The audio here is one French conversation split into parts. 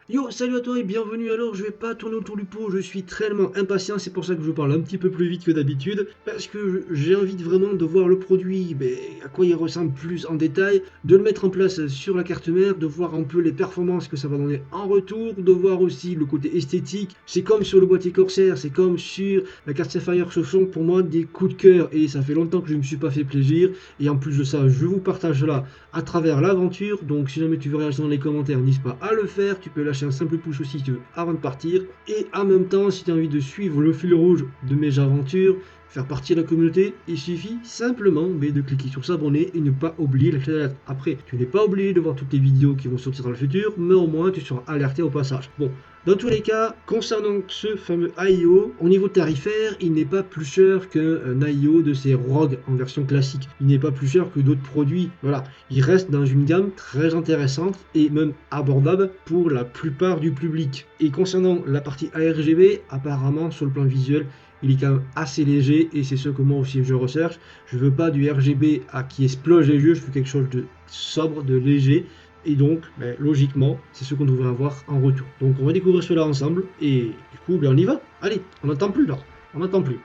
Yo, salut à toi et bienvenue. Alors, je vais pas tourner autour du pot, je suis tellement impatient, c'est pour ça que je parle un petit peu plus vite que d'habitude, parce que j'ai envie vraiment de voir le produit, à quoi il ressemble plus en détail, de le mettre en place sur la carte mère, de voir un peu les performances que ça va donner en retour, de voir aussi le côté esthétique. C'est comme sur le boîtier Corsair, c'est comme sur la carte Sapphire, ce sont pour moi des coups de cœur et ça fait longtemps que je ne me suis pas fait plaisir. Et en plus de ça, je vous partage là à travers l'aventure. Donc si jamais tu veux réagir dans les commentaires, n'hésite pas à le faire. Tu peux lâcher un simple pouce aussi si tu veux avant de partir. Et en même temps, si tu as envie de suivre le fil rouge de mes aventures, faire partie de la communauté, il suffit simplement de cliquer sur s'abonner et ne pas oublier la cloche d'alerte. Après, tu n'es pas obligé de voir toutes les vidéos qui vont sortir dans le futur, mais au moins tu seras alerté au passage. Bon, dans tous les cas, concernant ce fameux AIO, au niveau tarifaire, il n'est pas plus cher qu'un AIO de ces ROG en version classique. Il n'est pas plus cher que d'autres produits. Voilà, il reste dans une gamme très intéressante et même abordable pour la plupart du public. Et concernant la partie ARGB, apparemment sur le plan visuel, il est quand même assez léger et c'est ce que moi aussi je recherche. Je veux pas du RGB qui explose les yeux, je veux quelque chose de sobre, de léger. Et donc, logiquement, c'est ce qu'on devrait avoir en retour. Donc on va découvrir cela ensemble et du coup, on y va. Allez, on n'attend plus là, on n'attend plus.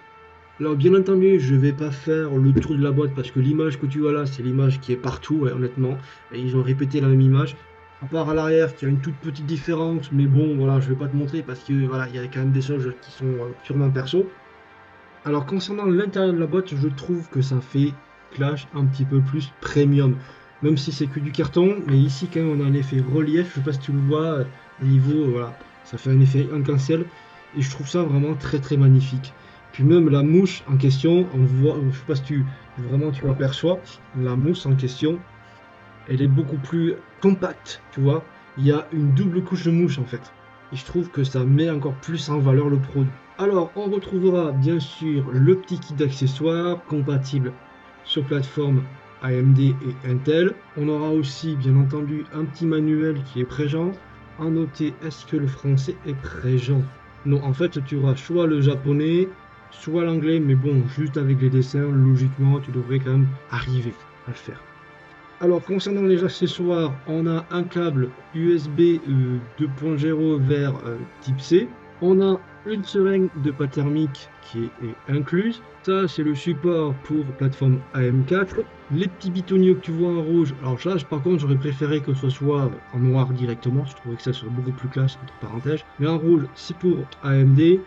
Alors bien entendu, je vais pas faire le tour de la boîte parce que l'image que tu vois là, c'est l'image qui est partout, ouais, honnêtement. Et ils ont répété la même image. À part à l'arrière, qui a une toute petite différence, mais bon, voilà, je vais pas te montrer parce que voilà, il y a quand même des choses qui sont purement perso. Alors concernant l'intérieur de la boîte, je trouve que ça fait Clash un petit peu plus premium. Même si c'est que du carton, mais ici quand même on a un effet relief, je sais pas si tu le vois, au niveau, voilà, ça fait un effet arc-en-ciel, et je trouve ça vraiment très très magnifique. Puis même la mouche en question, on voit, je sais pas si tu vraiment tu aperçois, la mousse en question, elle est beaucoup plus compacte, tu vois. Il y a une double couche de mouche en fait. Et je trouve que ça met encore plus en valeur le produit. Alors, on retrouvera bien sûr le petit kit d'accessoires compatible sur plateforme AMD et Intel. On aura aussi bien entendu un petit manuel qui est présent. À noter, est-ce que le français est présent? Non, en fait, tu auras soit le japonais, soit l'anglais, mais bon, juste avec les dessins, logiquement, tu devrais quand même arriver à le faire. Alors, concernant les accessoires, on a un câble USB 2.0 vers type C. On a une seringue de pâte thermique qui est incluse. Ça, c'est le support pour plateforme AM4. Les petits bitonniers que tu vois en rouge. Alors ça, par contre, j'aurais préféré que ce soit en noir directement. Je trouvais que ça serait beaucoup plus classe, entre parenthèses. Mais en rouge, c'est pour AMD.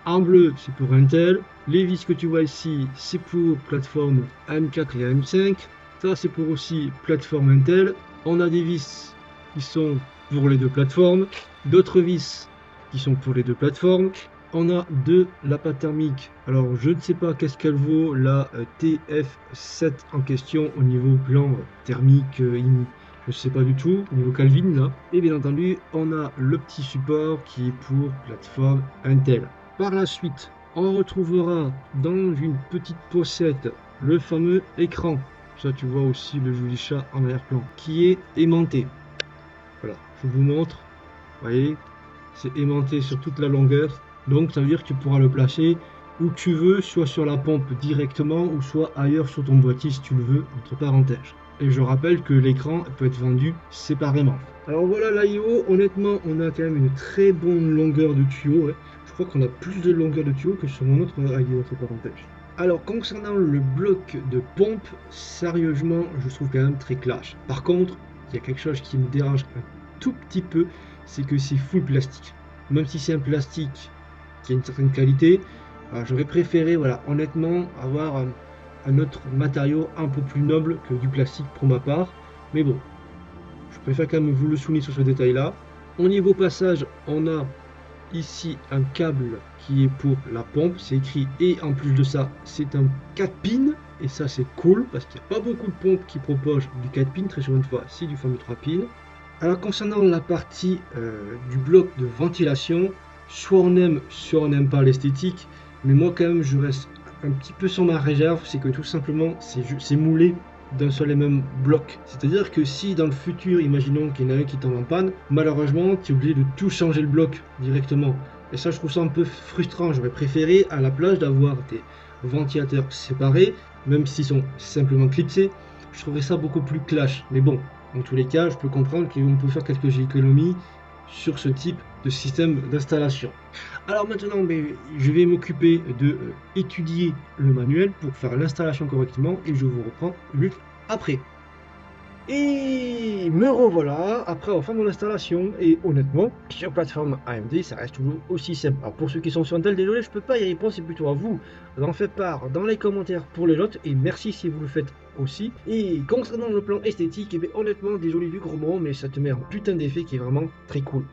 En bleu, c'est pour Intel. Les vis que tu vois ici, c'est pour plateforme AM4 et AM5. Ça, c'est pour aussi plateforme Intel. On a des vis qui sont pour les deux plateformes, d'autres vis qui sont pour les deux plateformes. On a de la pâte thermique. Alors, je ne sais pas qu'est-ce qu'elle vaut, la TF7 en question au niveau plan thermique, je ne sais pas du tout, au niveau Calvin là. Et bien entendu, on a le petit support qui est pour plateforme Intel. Par la suite, on retrouvera dans une petite pochette le fameux écran. Ça, tu vois aussi le joli chat en arrière-plan qui est aimanté. Voilà, je vous montre. Vous voyez, c'est aimanté sur toute la longueur. Donc, ça veut dire que tu pourras le placer où tu veux, soit sur la pompe directement ou soit ailleurs sur ton boîtier si tu le veux, entre parenthèses. Et je rappelle que l'écran peut être vendu séparément. Alors voilà l'IO, honnêtement, on a quand même une très bonne longueur de tuyau. Ouais. Je crois qu'on a plus de longueur de tuyau que sur mon autre IO, entre parenthèses. Alors, concernant le bloc de pompe, sérieusement, je trouve quand même très clash. Par contre, il y a quelque chose qui me dérange un tout petit peu, c'est que c'est full plastique. Même si c'est un plastique qui a une certaine qualité, j'aurais préféré, voilà, honnêtement, avoir un autre matériau un peu plus noble que du plastique pour ma part. Mais bon, je préfère quand même vous le souligner sur ce détail-là. Au niveau passage, on a ici un câble qui est pour la pompe, c'est écrit, et en plus de ça c'est un 4 pins, et ça c'est cool parce qu'il n'y a pas beaucoup de pompes qui proposent du 4 pins, très souvent une fois c'est du fameux 3 pins. Alors concernant la partie du bloc de ventilation, soit on aime soit on n'aime pas l'esthétique, mais moi quand même je reste un petit peu sur ma réserve, c'est que tout simplement c'est moulé d'un seul et même bloc. C'est-à-dire que si dans le futur, imaginons qu'il y en a un qui tombe en panne, malheureusement, tu es obligé de tout changer le bloc directement. Et ça, je trouve ça un peu frustrant. J'aurais préféré, à la place, d'avoir des ventilateurs séparés, même s'ils sont simplement clipsés. Je trouverais ça beaucoup plus clash. Mais bon, dans tous les cas, je peux comprendre qu'on peut faire quelques économies sur ce type de système d'installation. Alors maintenant, je vais m'occuper de étudier le manuel pour faire l'installation correctement et je vous reprends juste après. Et me revoilà après avoir fait mon installation et honnêtement, sur plateforme AMD, ça reste toujours aussi simple. Alors pour ceux qui sont sur Intel, désolé, je peux pas y répondre, c'est plutôt à vous d'en faire part dans les commentaires pour les autres et merci si vous le faites aussi. Et concernant le plan esthétique, honnêtement, désolé du gros mot, mais ça te met un putain d'effet qui est vraiment très cool.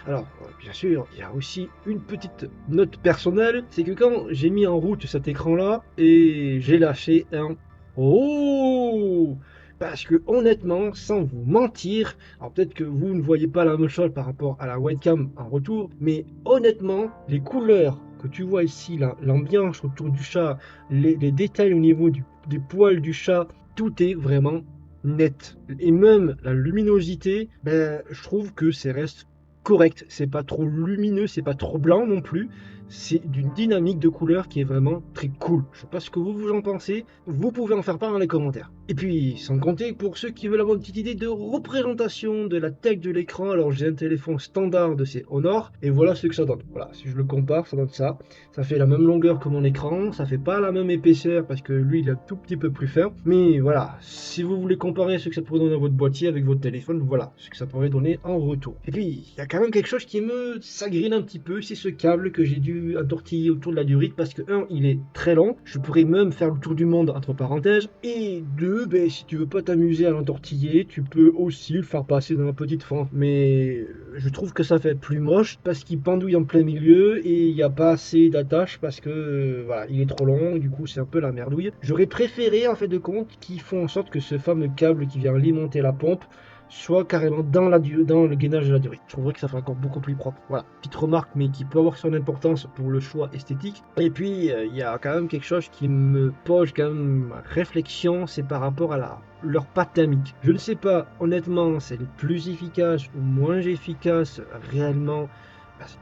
Alors, bien sûr, il y a aussi une petite note personnelle, c'est que quand j'ai mis en route cet écran-là et j'ai lâché un oh, parce que honnêtement, sans vous mentir, alors peut-être que vous ne voyez pas la même chose par rapport à la webcam en retour, mais honnêtement, les couleurs que tu vois ici, l'ambiance autour du chat, les détails au niveau des poils du chat, tout est vraiment net. Et même la luminosité, je trouve que c'est reste correct. C'est pas trop lumineux, c'est pas trop blanc non plus. C'est d'une dynamique de couleur qui est vraiment très cool. Je sais pas ce que vous en pensez. Vous pouvez en faire part dans les commentaires. Et puis, sans compter, pour ceux qui veulent avoir une petite idée de représentation de la taille de l'écran, alors j'ai un téléphone standard de ces Honor, et voilà ce que ça donne. Voilà, si je le compare, ça donne ça. Ça fait la même longueur que mon écran, ça fait pas la même épaisseur parce que lui il est un tout petit peu plus fin. Mais voilà, si vous voulez comparer ce que ça pourrait donner à votre boîtier avec votre téléphone, voilà ce que ça pourrait donner en retour. Et puis, il y a quand même quelque chose qui me s'agrine un petit peu, c'est ce câble que j'ai dû entortiller autour de la durite parce que il est très long, je pourrais même faire le tour du monde entre parenthèses, et deux, si tu veux pas t'amuser à l'entortiller, tu peux aussi le faire passer dans la petite fente, mais je trouve que ça fait plus moche parce qu'il pendouille en plein milieu et il n'y a pas assez d'attache parce que voilà, il est trop long et du coup c'est un peu la merdouille. J'aurais préféré en fait de compte qu'ils font en sorte que ce fameux câble qui vient alimenter la pompe soit carrément dans le gainage de la durite. Je trouverais que ça ferait encore beaucoup plus propre. Voilà, petite remarque, mais qui peut avoir son importance pour le choix esthétique. Et puis, il y a quand même quelque chose qui me pose quand même réflexion, c'est par rapport à leur pâte thermique. Je ne sais pas, honnêtement, c'est le plus efficace ou moins efficace réellement.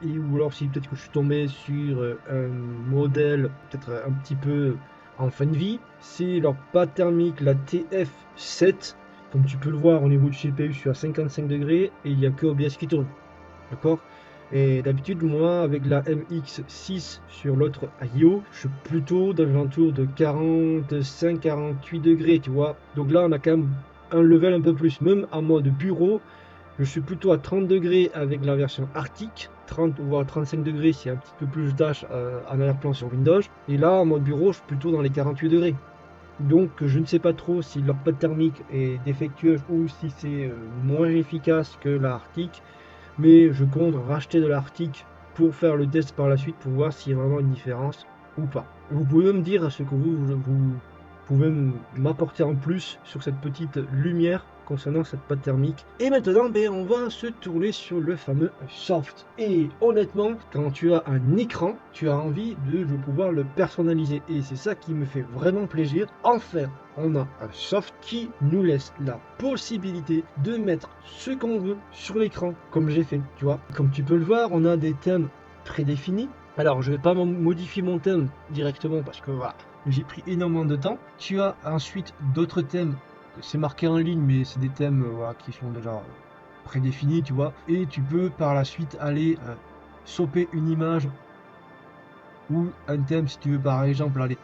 Ou alors si peut-être que je suis tombé sur un modèle peut-être un petit peu en fin de vie, c'est leur pâte thermique, la TF7. Comme tu peux le voir au niveau du CPU, je suis à 55 degrés et il n'y a que OBS qui tourne. D'accord? Et d'habitude, moi, avec la MX6 sur l'autre IO, je suis plutôt dans l'entour de 45-48 degrés, tu vois. Donc là, on a quand même un level un peu plus. Même à mode bureau, je suis plutôt à 30 degrés avec la version Arctic, 30 voire 35 degrés s'il y a un petit peu plus d'âge en arrière-plan sur Windows. Et là, en mode bureau, je suis plutôt dans les 48 degrés. Donc je ne sais pas trop si leur pâte thermique est défectueuse ou si c'est moins efficace que la Arctic, mais je compte racheter de la Arctic pour faire le test par la suite pour voir s'il y a vraiment une différence ou pas. Vous pouvez me dire ce que vous pouvez m'apporter en plus sur cette petite lumière concernant cette pâte thermique. Et maintenant, on va se tourner sur le fameux soft. Et honnêtement, quand tu as un écran, tu as envie de pouvoir le personnaliser. Et c'est ça qui me fait vraiment plaisir. Enfin, on a un soft qui nous laisse la possibilité de mettre ce qu'on veut sur l'écran, comme j'ai fait, tu vois. Comme tu peux le voir, on a des thèmes prédéfinis. Alors, je vais pas modifier mon thème directement parce que voilà, j'ai pris énormément de temps. Tu as ensuite d'autres thèmes, c'est marqué en ligne, mais c'est des thèmes voilà, qui sont déjà prédéfinis, tu vois. Et tu peux par la suite aller choper une image ou un thème si tu veux par exemple aller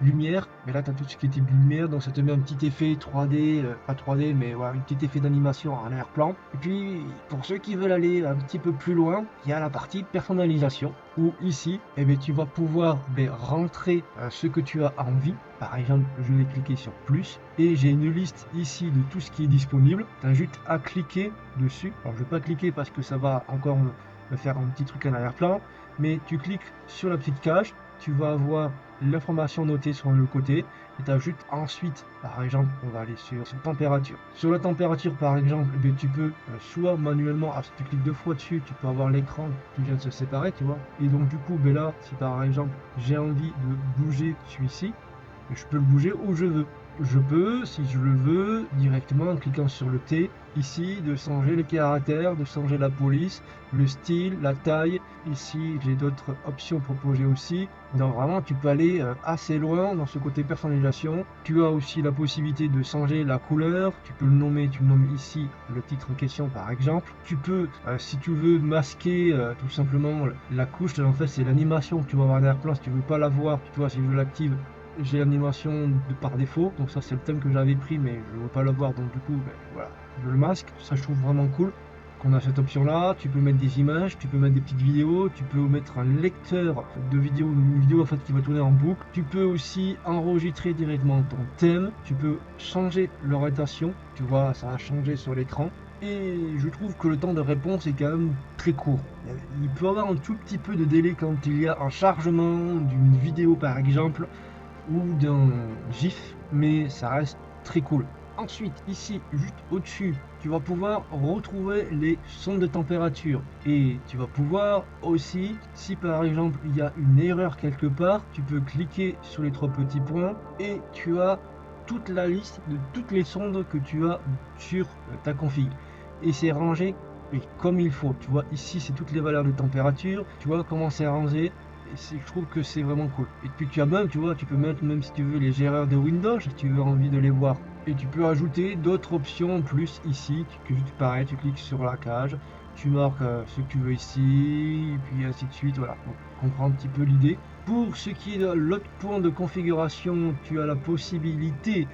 lumière, mais là tu as tout ce qui est type lumière, donc ça te met un petit effet 3D, pas 3D mais voilà, un petit effet d'animation en arrière-plan. Et puis pour ceux qui veulent aller un petit peu plus loin, il y a la partie personnalisation où ici tu vas pouvoir rentrer ce que tu as envie. Par exemple, je vais cliquer sur plus et j'ai une liste ici de tout ce qui est disponible. Tu as juste à cliquer dessus. Alors je vais pas cliquer parce que ça va encore me faire un petit truc en arrière-plan, mais tu cliques sur la petite cage, tu vas avoir l'information notée sur le côté et tu ajoutes ensuite, par exemple, on va aller sur température. Sur la température, par exemple, tu peux soit manuellement, si tu cliques deux fois dessus, tu peux avoir l'écran qui vient de se séparer, tu vois. Et donc du coup, là, si par exemple j'ai envie de bouger celui-ci, je peux le bouger où je veux. Je peux, si je le veux, directement en cliquant sur le T, ici, de changer les caractères, de changer la police, le style, la taille. Ici, j'ai d'autres options proposées aussi. Donc vraiment, tu peux aller assez loin dans ce côté personnalisation. Tu as aussi la possibilité de changer la couleur. Tu peux le nommer, tu nommes ici le titre en question par exemple. Tu peux, si tu veux, masquer tout simplement la couche. En fait, c'est l'animation que tu vas avoir derrière-plan. Si tu veux pas la voir, tu vois, si je l'active, j'ai l'animation de par défaut, donc ça c'est le thème que j'avais pris mais je ne veux pas l'avoir, donc du coup ben, voilà, je le masque. Ça je trouve vraiment cool qu'on a cette option là. Tu peux mettre des images, tu peux mettre des petites vidéos, tu peux mettre un lecteur de vidéos, une vidéo en fait qui va tourner en boucle. Tu peux aussi enregistrer directement ton thème, tu peux changer l'orientation, tu vois ça a changé sur l'écran. Et je trouve que le temps de réponse est quand même très court. Il peut y avoir un tout petit peu de délai quand il y a un chargement d'une vidéo par exemple, ou d'un GIF, mais ça reste très cool. Ensuite, ici, juste au-dessus, tu vas pouvoir retrouver les sondes de température. Et tu vas pouvoir aussi, si par exemple il y a une erreur quelque part, tu peux cliquer sur les trois petits points et tu as toute la liste de toutes les sondes que tu as sur ta config. Et c'est rangé comme il faut. Tu vois, ici, c'est toutes les valeurs de température. Tu vois comment c'est rangé. Je trouve que c'est vraiment cool. Et puis tu as même, tu vois, tu peux mettre même si tu veux les erreurs de Windows, si tu veux envie de les voir. Et tu peux ajouter d'autres options en plus ici, que juste pareil, tu cliques sur la cage, tu marques ce que tu veux ici, et puis ainsi de suite, voilà. Donc, on comprend un petit peu l'idée. Pour ce qui est de l'autre point de configuration, tu as la possibilité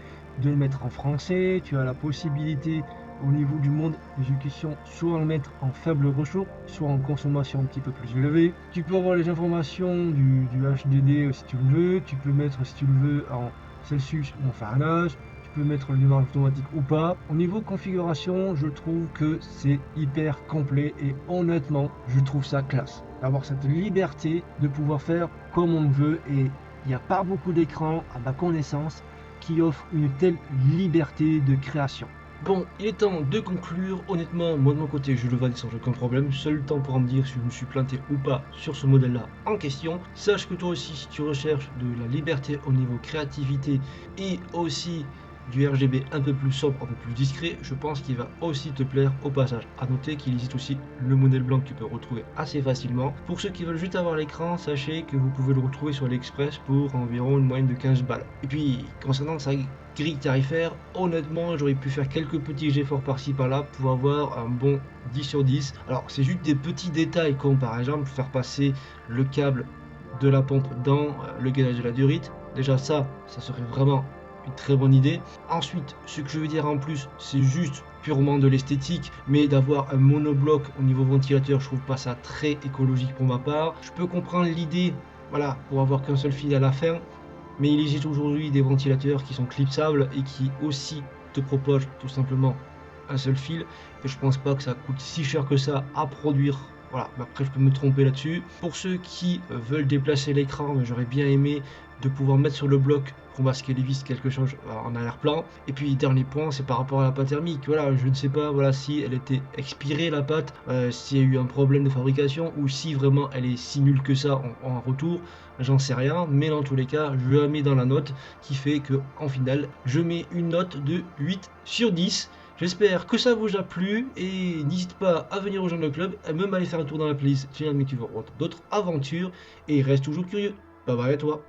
de le mettre en français, tu as la possibilité au niveau du mode d'exécution, soit le mettre en faible ressource, soit en consommation un petit peu plus élevée. Tu peux avoir les informations du HDD si tu le veux, tu peux mettre si tu le veux en Celsius ou en Fahrenheit, tu peux mettre le démarrage automatique ou pas. Au niveau configuration, je trouve que c'est hyper complet et honnêtement, je trouve ça classe. D'avoir cette liberté de pouvoir faire comme on veut et il n'y a pas beaucoup d'écrans à ma connaissance qui offrent une telle liberté de création. Bon, il est temps de conclure. Honnêtement, moi de mon côté, je le valide sans aucun problème. Seul temps pour me dire si je me suis planté ou pas sur ce modèle-là en question. Sache que toi aussi, si tu recherches de la liberté au niveau créativité et aussi du RGB un peu plus sobre, un peu plus discret, je pense qu'il va aussi te plaire au passage. A noter qu'il existe aussi le modèle blanc que tu peux retrouver assez facilement. Pour ceux qui veulent juste avoir l'écran, sachez que vous pouvez le retrouver sur l'Express pour environ une moyenne de 15 balles. Et puis, concernant sa grille tarifaire, honnêtement, j'aurais pu faire quelques petits efforts par-ci par-là pour avoir un bon 10 sur 10. Alors, c'est juste des petits détails comme par exemple faire passer le câble de la pompe dans le gainage de la durite. Déjà ça serait vraiment une très bonne idée. Ensuite, ce que je veux dire en plus, c'est juste purement de l'esthétique, mais d'avoir un monobloc au niveau ventilateur, je trouve pas ça très écologique pour ma part. Je peux comprendre l'idée, voilà, pour avoir qu'un seul fil à la fin, mais il existe aujourd'hui des ventilateurs qui sont clipsables et qui aussi te proposent tout simplement un seul fil, et je pense pas que ça coûte si cher que ça à produire. Voilà, mais après je peux me tromper là-dessus. Pour ceux qui veulent déplacer l'écran, j'aurais bien aimé de pouvoir mettre sur le bloc pour masquer les vis quelque chose en arrière-plan. Et puis dernier point, c'est par rapport à la pâte thermique. Voilà, je ne sais pas voilà, si elle était expirée la pâte, s'il y a eu un problème de fabrication ou si vraiment elle est si nulle que ça en retour. J'en sais rien, mais dans tous les cas, je la mets dans la note qui fait que en finale, je mets une note de 8 sur 10. J'espère que ça vous a plu et n'hésite pas à venir rejoindre le club et même aller faire un tour dans la playlist si jamais tu veux d'autres aventures et reste toujours curieux. Bye bye à toi.